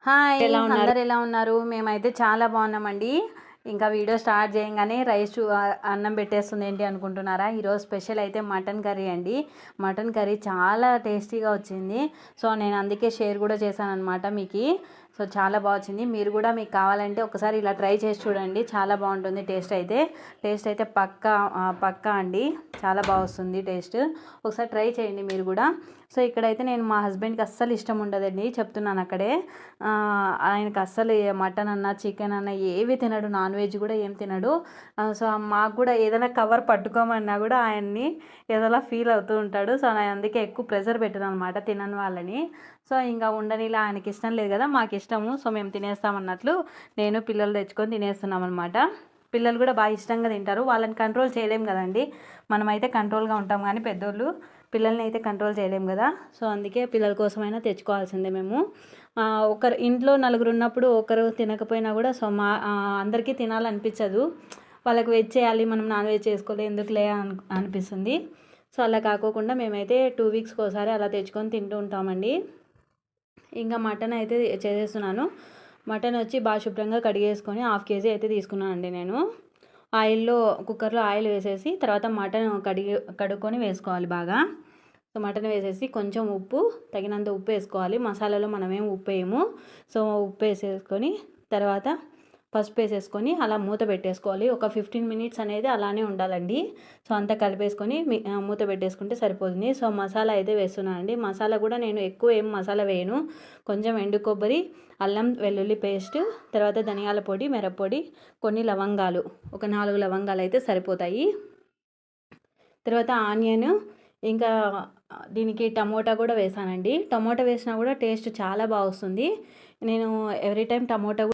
Hi ఎలా ఉన్నారు? అందరు ఎలా ఉన్నారు? మేమైతే చాలా బాగున్నామండి. ఇంకా వీడియో స్టార్ట్ చేయగానే అన్నం పెట్టేస్తుంది ఏంటి అనుకుంటున్నారా? ఈరోజు స్పెషల్ అయితే మటన్ కర్రీ అండి. మటన్ కర్రీ చాలా టేస్టీగా వచ్చింది. సో నేను అందుకే షేర్ కూడా చేశాను అనమాట మీకు. సో చాలా బాగా వచ్చింది. మీరు కూడా మీకు కావాలంటే ఒకసారి ఇలా ట్రై చేసి చూడండి. చాలా బాగుంటుంది టేస్ట్ అయితే పక్కా అండి. చాలా బాగా వస్తుంది టేస్ట్. ఒకసారి ట్రై చేయండి మీరు కూడా. సో ఇక్కడైతే నేను మా హస్బెండ్కి అస్సలు ఇష్టం ఉండదండి, చెప్తున్నాను అక్కడే. ఆయనకు అస్సలు మటన్ అన్నా చికెన్ అన్నా ఏవి తినడు, నాన్ వెజ్ కూడా ఏం తినడు. సో మాకు కూడా ఏదైనా కవర్ పట్టుకోమన్నా కూడా ఆయన్ని ఏదోలా ఫీల్ అవుతూ ఉంటాడు. సో నేను అందుకే ఎక్కువ ప్రెజర్ పెట్టను అనమాట తినని వాళ్ళని. సో ఇంకా ఉండనిలా, ఆయనకి ఇష్టం లేదు కదా, మాకు ఇష్టము. సో మేము తినేస్తామన్నట్లు నేను పిల్లలు తెచ్చుకొని తినేస్తున్నాం అనమాట. పిల్లలు కూడా బాగా ఇష్టంగా తింటారు. వాళ్ళని కంట్రోల్ చేయలేం కదండి. మనమైతే కంట్రోల్గా ఉంటాం కానీ పెద్దోళ్ళు పిల్లల్ని అయితే కంట్రోల్ చేయలేం కదా. సో అందుకే పిల్లల కోసమైనా తెచ్చుకోవాల్సిందే మేము. ఒకరు ఇంట్లో నలుగురు ఉన్నప్పుడు ఒకరు తినకపోయినా కూడా సో అందరికీ తినాలనిపించదు. వాళ్ళకి వెజ్ చేయాలి, మనం నాన్ వెజ్ చేసుకోలేదు ఎందుకులే అనిపిస్తుంది. సో అలా కాకోకుండా మేమైతే 2 వీక్స్కి ఒకసారి అలా తెచ్చుకొని తింటూ ఉంటామండి. ఇంకా మటన్ అయితే చేసేస్తున్నాను. మటన్ వచ్చి బాగా శుభ్రంగా కడిగేసుకొని 1/2 కేజీ అయితే తీసుకున్నాను అండి నేను. కుక్కర్లో ఆయిల్ వేసేసి తర్వాత మటన్ కడుక్కొని వేసుకోవాలి బాగా. సో మటన్ వేసేసి కొంచెం ఉప్పు, తగినంత ఉప్పు వేసుకోవాలి. మసాలాలో మనమేం ఉప్పు వేయము. సో ఉప్పు వేసేసుకొని తర్వాత పసుపు వేసేసుకొని అలా మూత పెట్టేసుకోవాలి. ఒక 15 మినిట్స్ అనేది అలానే ఉండాలండి. సో అంతా కలిపేసుకొని మూత పెట్టేసుకుంటే సరిపోతుంది. సో మసాలా అయితే వేస్తున్నానండి. మసాలా కూడా నేను ఎక్కువ ఏం మసాలా వేయను. కొంచెం ఎండు కొబ్బరి, అల్లం వెల్లుల్లి పేస్ట్, తర్వాత ధనియాల పొడి, మిరప్పొడి, కొన్ని లవంగాలు, ఒక 4 లవంగాలు అయితే సరిపోతాయి. తర్వాత ఆనియన్, ఇంకా దీనికి టమోటా కూడా వేసానండి. టమోటా వేసినా కూడా టేస్ట్ చాలా బాగా వస్తుంది. నేను ఎవ్రీ టైం టమోటా